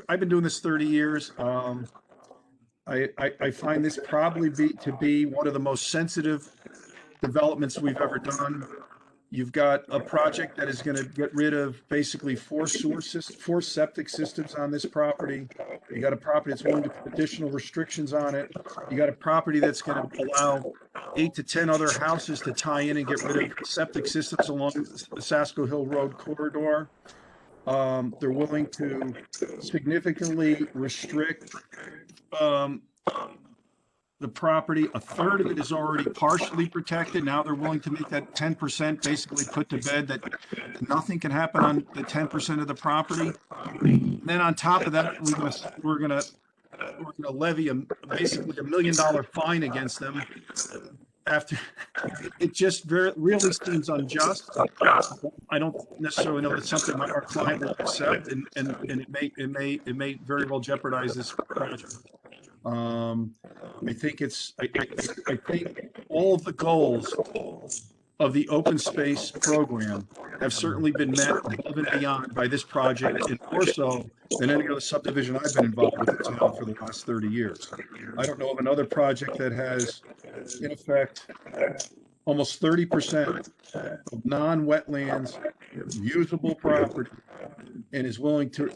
I've been doing this 30 years. I find this probably to be one of the most sensitive developments we've ever done. You've got a project that is going to get rid of basically four septic systems on this property. You got a property that's going to put additional restrictions on it. You got a property that's going to allow 8 to 10 other houses to tie in and get rid of septic systems along the Sasko Hill Road corridor. They're willing to significantly restrict the property. A third of it is already partially protected. Now they're willing to make that 10% basically put to bed that nothing can happen on the 10% of the property. And then on top of that, we're gonna levy basically $1 million fine against them. After it just really seems unjust. I don't necessarily know that's something our client will accept, and it may very well jeopardize this project. I think I think all of the goals of the open space program have certainly been met above and beyond by this project, and more so than any other subdivision I've been involved with in town for the last 30 years. I don't know of another project that has, in effect, almost 30% of non-wetlands usable property and is willing to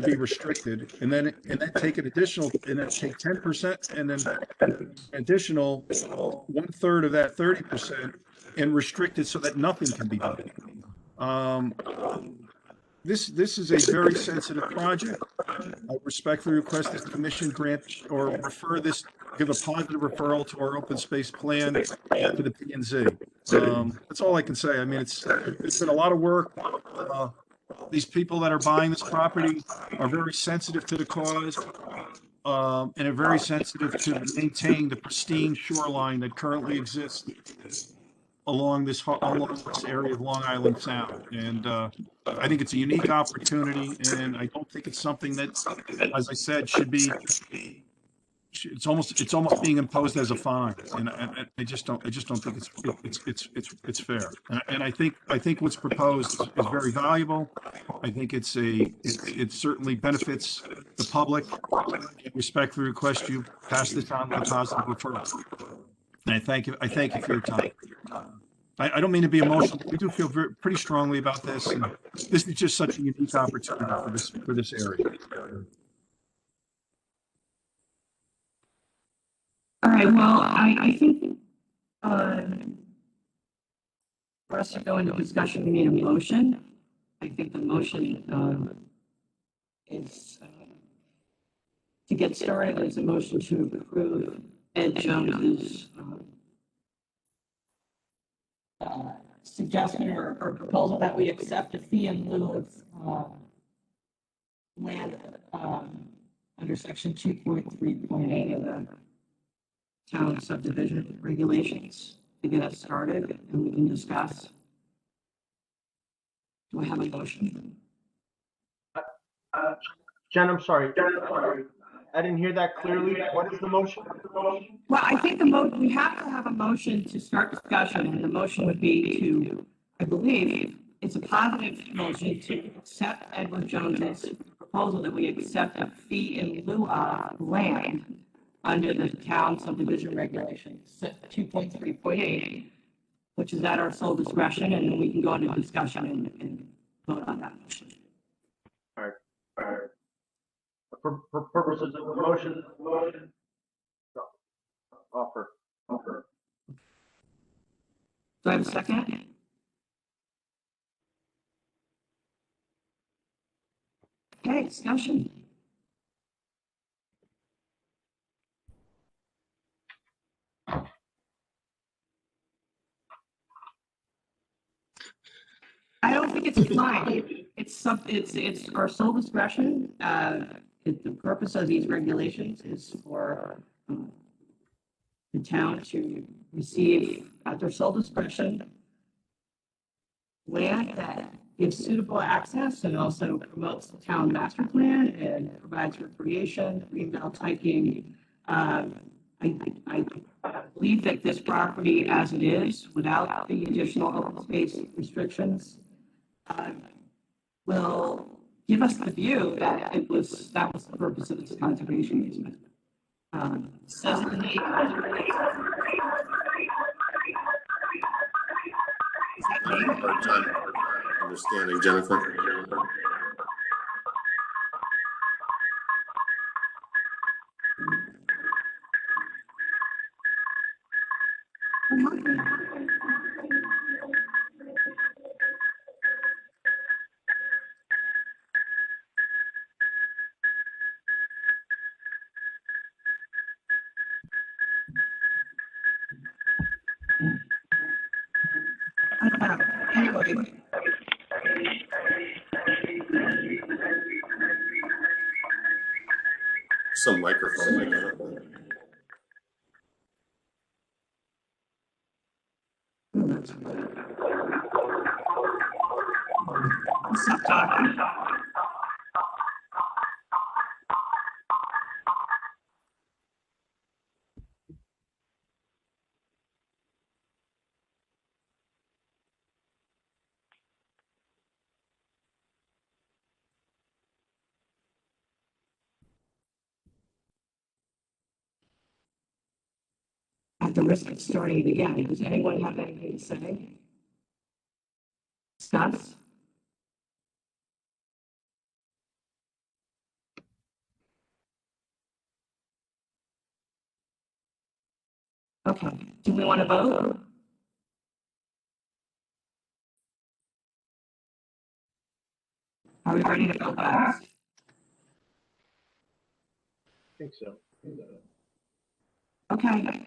be restricted, and then take an additional, and then take 10% and then additional 1/3 of that 30% and restrict it so that nothing can be done. This is a very sensitive project. I respectfully request that the commission grant or give a positive referral to our open space plan to the P&Z. That's all I can say. I mean, it's been a lot of work. These people that are buying this property are very sensitive to the cause, and are very sensitive to maintain the pristine shoreline that currently exists along this area of Long Island Sound. And I think it's a unique opportunity, and I don't think it's something that, as I said, should be. It's almost being imposed as a fine, and I just don't think it's fair. And I think what's proposed is very valuable. I think it certainly benefits the public. I respectfully request you pass this on with a positive referral. And I thank you for your time. I don't mean to be emotional, but we do feel pretty strongly about this, and this is just such a unique opportunity for this area. All right, well, I think for us to go into discussion, we need a motion. I think the motion is to get started is a motion to approve Ed Jones's suggestion or proposal that we accept a fee in lieu of land under section 2.3.8 of the town subdivision regulations to get us started, and we can discuss. Do I have a motion? Jen, I'm sorry. I didn't hear that clearly. What is the motion? Well, I think we have to have a motion to start discussion, and the motion would be to, I believe, it's a positive motion to accept Edward Jones's proposal that we accept a fee in lieu of land under the town subdivision regulations, 2.3.8, which is at our sole discretion, and then we can go into discussion and vote on that motion. All right. for purposes of the motion, offer. Do I have a second? Okay, discussion. I don't think it's fine. It's our sole discretion. The purpose of these regulations is for the town to receive at their sole discretion land that gives suitable access and also promotes the town master plan and provides recreation, greenbelt hiking. I believe that this property as it is, without the additional open space restrictions, will give us the view that that was the purpose of this conservation easement. Says in the name. Is that me? Hard time understanding, Jennifer. Anyway. Some microphone. Stop talking. At the risk of starting it again, does anyone have anything to say? Discuss? Okay, do we want to vote? Are we ready to go back? I think so. Okay.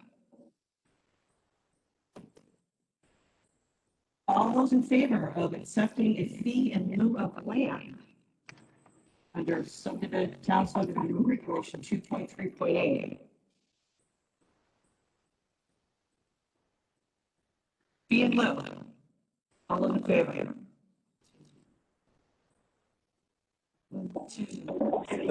All those in favor of accepting a fee in lieu of land under town subdivision regulation 2.3.8. Fee in lieu. All those in favor? 1, 2, 3.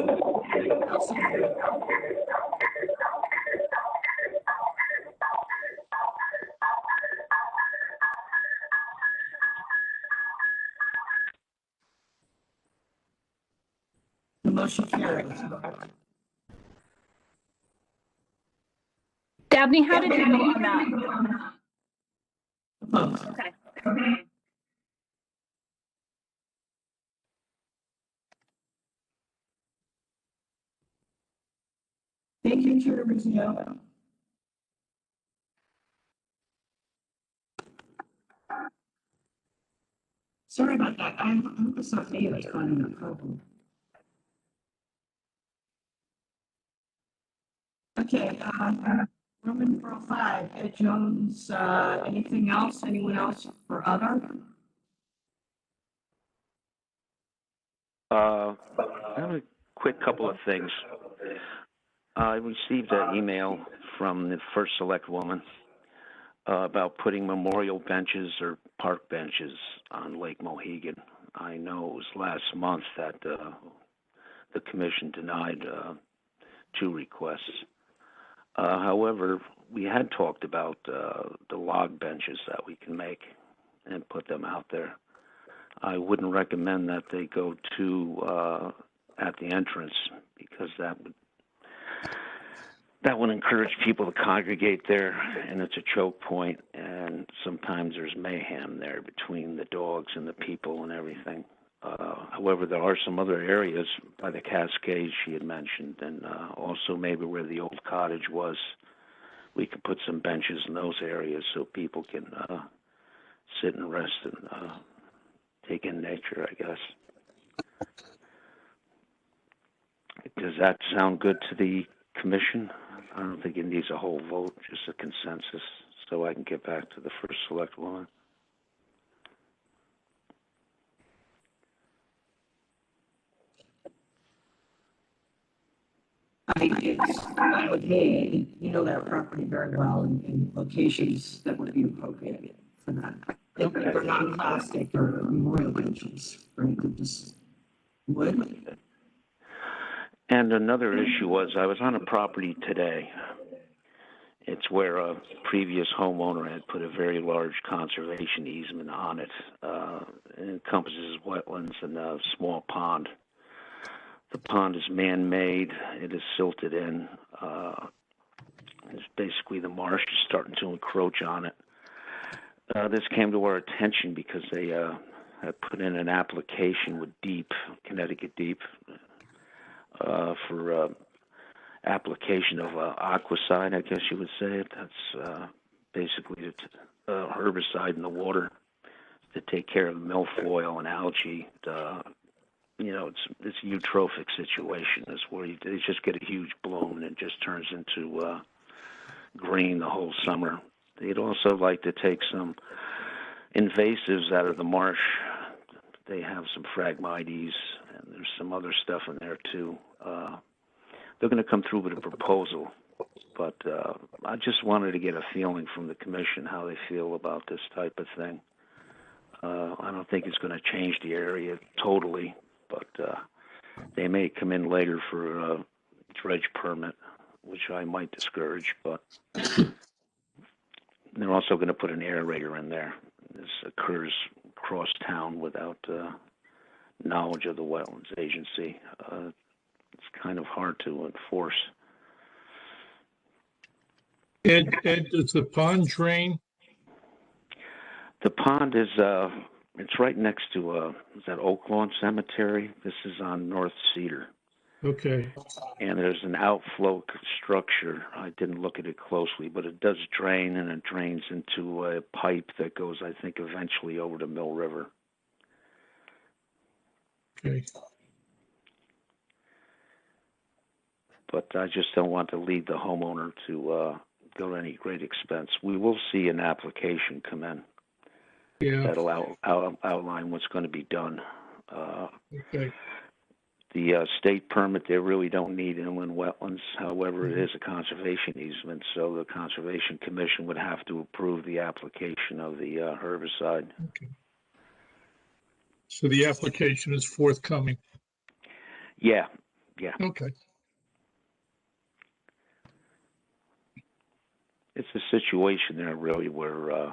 The motion carries. Dabney, how did you vote on that? Opposed. Okay. Thank you, Chair Rizzo. Sorry about that. I'm not me that's causing that problem. Okay, Roman numeral 5, Ed Jones, anything else? Anyone else for other? I have a quick couple of things. I received an email from the first select woman about putting memorial benches or park benches on Lake Mohegan. I know it was last month that the commission denied 2 requests. However, we had talked about the log benches that we can make and put them out there. I wouldn't recommend that they go to at the entrance because that would encourage people to congregate there, and it's a choke point, and sometimes there's mayhem there between the dogs and the people and everything. However, there are some other areas by the Cascades she had mentioned, and also maybe where the old cottage was. We could put some benches in those areas so people can sit and rest and take in nature, I guess. Does that sound good to the commission? I don't think it needs a whole vote, just a consensus, so I can get back to the first select woman. It's fine with me. You know that property very well and locations that would be appropriate for that. They're not plastic or memorial benches, right? They're just wood. And another issue was I was on a property today. It's where a previous homeowner had put a very large conservation easement on it. It encompasses wetlands and a small pond. The pond is man-made. It is silted in. It's basically the marsh is starting to encroach on it. This came to our attention because they had put in an application with Connecticut Deep, for application of aquicide, I guess you would say. That's basically a herbicide in the water to take care of milfoil and algae. It's a eutrophic situation. It's where they just get a huge bloom and it just turns into green the whole summer. They'd also like to take some invasives out of the marsh. They have some Phragmites, and there's some other stuff in there too. They're going to come through with a proposal, but I just wanted to get a feeling from the commission how they feel about this type of thing. I don't think it's going to change the area totally, but they may come in later for a dredge permit, which I might discourage, but they're also going to put an aerator in there. This occurs across town without knowledge of the Wetlands Agency. It's kind of hard to enforce. Ed, does the pond drain? The pond is, it's right next to, is that Oak Lawn Cemetery? This is on North Cedar. Okay. And there's an outflow structure. I didn't look at it closely, but it does drain, and it drains into a pipe that goes, I think, eventually over to Mill River. Okay. But I just don't want to lead the homeowner to go to any great expense. We will see an application come in. Yeah. That'll outline what's going to be done. Okay. The state permit, they really don't need inland wetlands. However, it is a conservation easement, so the Conservation Commission would have to approve the application of the herbicide. Okay. So the application is forthcoming. Yeah. Okay. It's a situation there really where,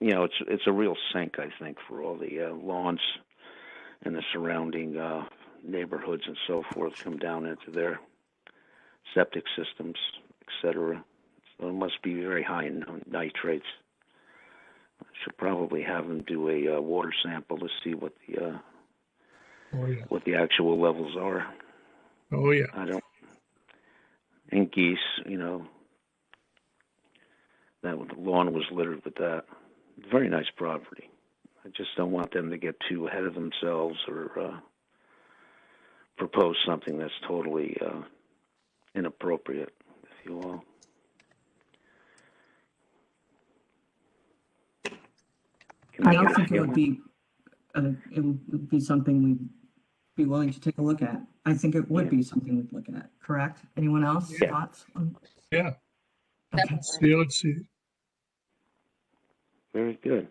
it's a real sink, I think, for all the lawns and the surrounding neighborhoods and so forth come down into their septic systems, etc. So it must be very high in nitrates. I should probably have them do a water sample to see what the actual levels are. Oh yeah. And geese, that the lawn was littered with that. Very nice property. I just don't want them to get too ahead of themselves or propose something that's totally inappropriate, if you will. I don't think it would be something we'd be willing to take a look at. I think it would be something we'd look at, correct? Anyone else? Yeah. Thoughts? Yeah. Okay. Let's see. Very good.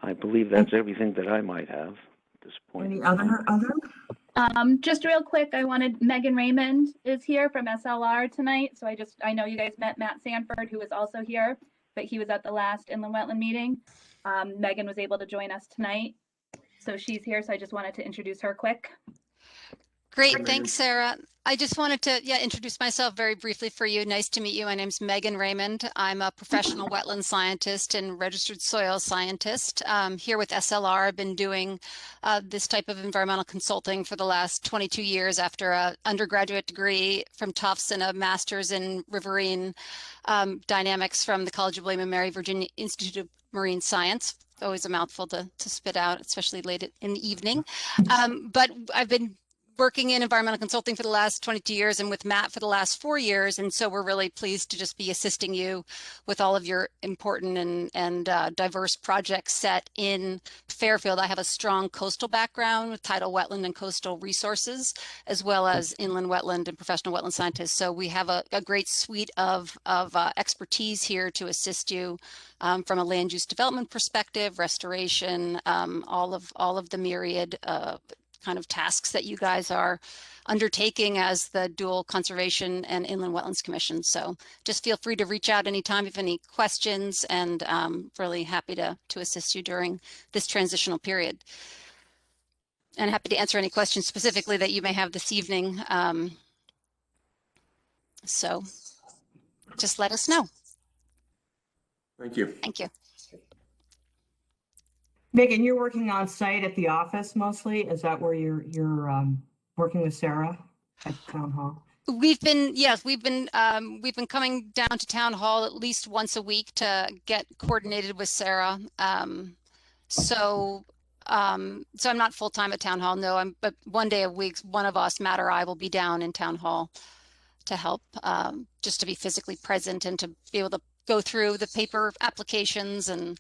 I believe that's everything that I might have at this point. Any other? Just real quick, I wanted, Megan Raymond is here from SLR tonight. So I know you guys met Matt Sanford, who was also here, but he was at the last inland wetland meeting. Megan was able to join us tonight. So she's here. So I just wanted to introduce her quick. Great, thanks, Sarah. I just wanted to introduce myself very briefly for you. Nice to meet you. My name's Megan Raymond. I'm a professional wetland scientist and registered soil scientist. Here with SLR, I've been doing this type of environmental consulting for the last 22 years after an undergraduate degree from Tufts and a master's in riverine dynamics from the College of William and Mary Virginia Institute of Marine Science. Always a mouthful to spit out, especially late in the evening. But I've been working in environmental consulting for the last 22 years and with Matt for the last 4 years. And so we're really pleased to just be assisting you with all of your important and diverse projects set in Fairfield. I have a strong coastal background with tidal wetland and coastal resources, as well as inland wetland and professional wetland scientists. So we have a great suite of expertise here to assist you from a land use development perspective, restoration, all of the myriad kind of tasks that you guys are undertaking as the dual conservation and inland wetlands commission. So just feel free to reach out anytime if you have any questions, and really happy to assist you during this transitional period. And happy to answer any questions specifically that you may have this evening. So just let us know. Thank you. Thank you. Megan, you're working on site at the office mostly. Is that where you're working with Sarah at town hall? We've been coming down to town hall at least once a week to get coordinated with Sarah. So I'm not full time at town hall. No, but one day a week, one of us, Matt or I, will be down in town hall to help, just to be physically present and to be able to go through the paper applications. And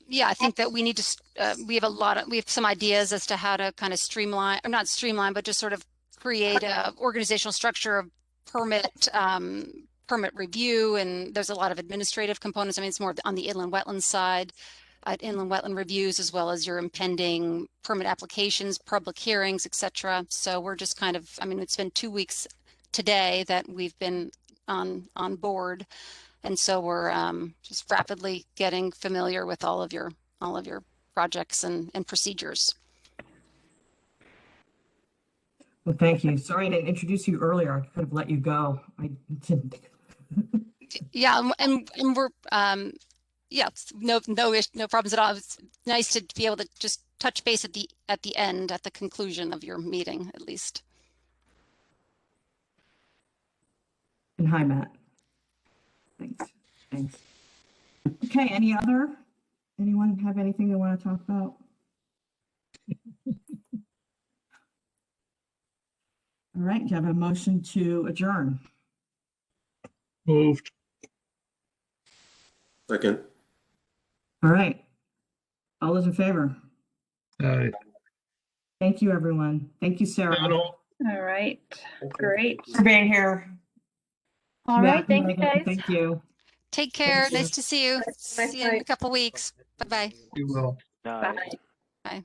yeah, I think that we need to, we have some ideas as to how to kind of streamline, or not streamline, but just sort of create a organizational structure of permit review. And there's a lot of administrative components. I mean, it's more on the inland wetlands side, inland wetland reviews, as well as your impending permit applications, public hearings, etc. So we're just kind of, I mean, it's been 2 weeks today that we've been on board. And so we're just rapidly getting familiar with all of your projects and procedures. Well, thank you. Sorry I didn't introduce you earlier. I could have let you go. I didn't. Yeah, and we're yeah, no problems at all. It's nice to be able to just touch base at the end, at the conclusion of your meeting, at least. And hi, Matt. Thanks. Okay, anyone have anything they want to talk about? All right, do you have a motion to adjourn? Moved. Second. All right. All those in favor? Aye. Thank you, everyone. Thank you, Sarah. All right, great. For being here. All right, thank you, guys. Thank you. Take care. Thank you. Nice to see you. See you in a couple weeks. Bye-bye. You will. Bye. Bye.